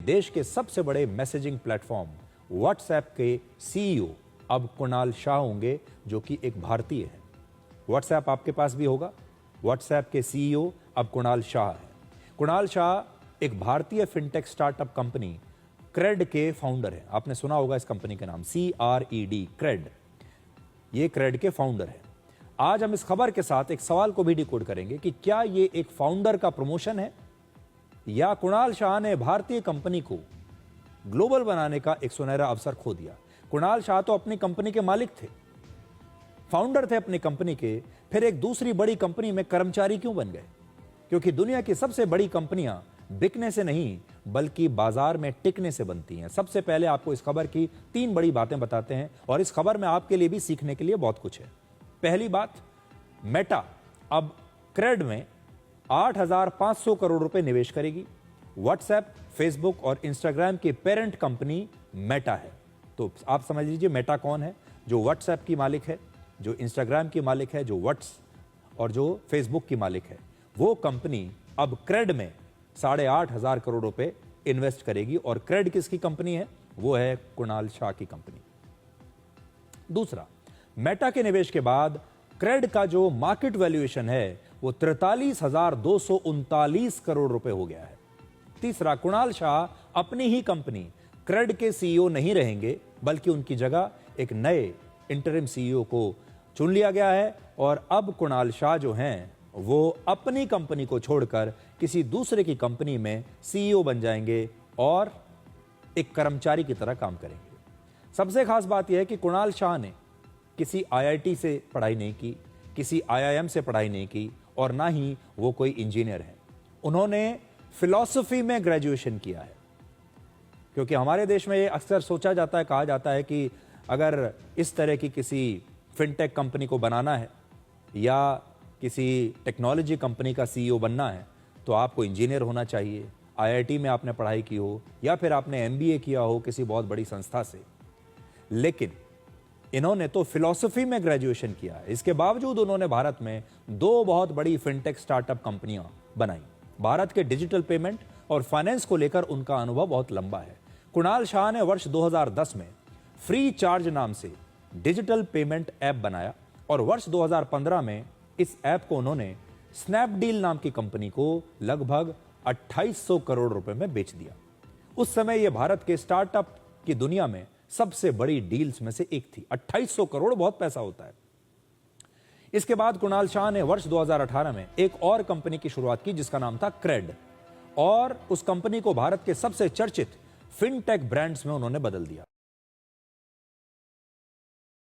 देश के सबसे बड़े मैसेजिंग प्लेटफॉर्म व्हाट्सएप के सीईओ अब कुणाल शाह होंगे, जो कि एक भारतीय है। व्हाट्सएप आपके पास भी होगा। व्हाट्सएप के सीईओ अब कुणाल शाह है। कुणाल शाह एक भारतीय फिनटेक स्टार्टअप कंपनी क्रेड के फाउंडर है। आपने सुना होगा इस कंपनी का नाम, CRED, क्रेड। ये क्रेड के फाउंडर है। आज हम इस खबर के साथ एक सवाल को भी डिकोड करेंगे कि क्या ये एक फाउंडर का प्रमोशन है या कुणाल शाह ने भारतीय कंपनी को ग्लोबल बनाने का एक सुनहरा अवसर खो दिया। कुणाल शाह तो अपनी कंपनी के मालिक थे, फाउंडर थे अपनी कंपनी के, फिर एक दूसरी बड़ी कंपनी में कर्मचारी क्यों बन गए? क्योंकि दुनिया की सबसे बड़ी कंपनियां बिकने से नहीं बल्कि बाजार में टिकने से बनती हैं। सबसे पहले आपको इस खबर की 3 बड़ी बातें बताते हैं और इस खबर में आपके लिए भी सीखने के लिए बहुत कुछ है। पहली बात, मेटा अब क्रेड में 8,500 करोड़ रुपए निवेश करेगी। व्हाट्सएप, फेसबुक और इंस्टाग्राम की पेरेंट कंपनी मेटा है। तो आप समझ लीजिए मेटा कौन है? जो व्हाट्सएप की मालिक है, जो इंस्टाग्राम की मालिक है, जो और जो फेसबुक की मालिक है, वो कंपनी अब क्रेड में 8,500 करोड़ रुपए इन्वेस्ट करेगी। और क्रेड किसकी कंपनी है? वो है कुणाल शाह की कंपनी। दूसरा, मेटा के निवेश के बाद क्रेड का जो मार्केट वैल्यूएशन है वो 43,239 करोड़ रुपए हो गया है। तीसरा, कुणाल शाह अपनी ही कंपनी क्रेड के सीईओ नहीं रहेंगे बल्कि उनकी जगह एक नए इंटरिम सीईओ को चुन लिया गया है और अब कुणाल शाह जो हैं वो अपनी कंपनी को छोड़कर किसी दूसरे की कंपनी में सीईओ बन जाएंगे और एक कर्मचारी की तरह काम करेंगे। सबसे खास बात यह है कि कुणाल शाह ने किसी IIT से पढ़ाई नहीं की, किसी IIM से पढ़ाई नहीं की और ना ही वो कोई इंजीनियर है। उन्होंने फिलॉसफी में ग्रेजुएशन किया है। क्योंकि हमारे देश में ये अक्सर सोचा जाता है, कहा जाता है कि अगर इस तरह की किसी फिनटेक कंपनी को बनाना है या किसी टेक्नोलॉजी कंपनी का सीईओ बनना है तो आपको इंजीनियर होना चाहिए, IIT में आपने पढ़ाई की हो या फिर आपने MBA किया हो किसी बहुत बड़ी संस्था से। लेकिन इन्होंने तो फिलॉसफी में ग्रेजुएशन किया है। इसके बावजूद उन्होंने भारत में 2 बहुत बड़ी फिनटेक स्टार्टअप कंपनियां बनाई। भारत के डिजिटल पेमेंट और फाइनेंस को लेकर उनका अनुभव बहुत लंबा है। कुणाल शाह ने वर्ष 2010 में फ्री चार्ज नाम से डिजिटल पेमेंट ऐप बनाया और वर्ष 2015 में इस ऐप को उन्होंने स्नैपडील नाम की कंपनी को लगभग 2800 करोड़ रुपए में बेच दिया। उस समय यह भारत के स्टार्टअप की दुनिया में सबसे बड़ी डील्स में से एक थी। 2800 करोड़ बहुत पैसा होता है। इसके बाद कुणाल शाह ने वर्ष 2018 में एक और कंपनी की शुरुआत की जिसका नाम था क्रेड और उस कंपनी को भारत के सबसे चर्चित फिनटेक ब्रांड्स में उन्होंने बदल दिया।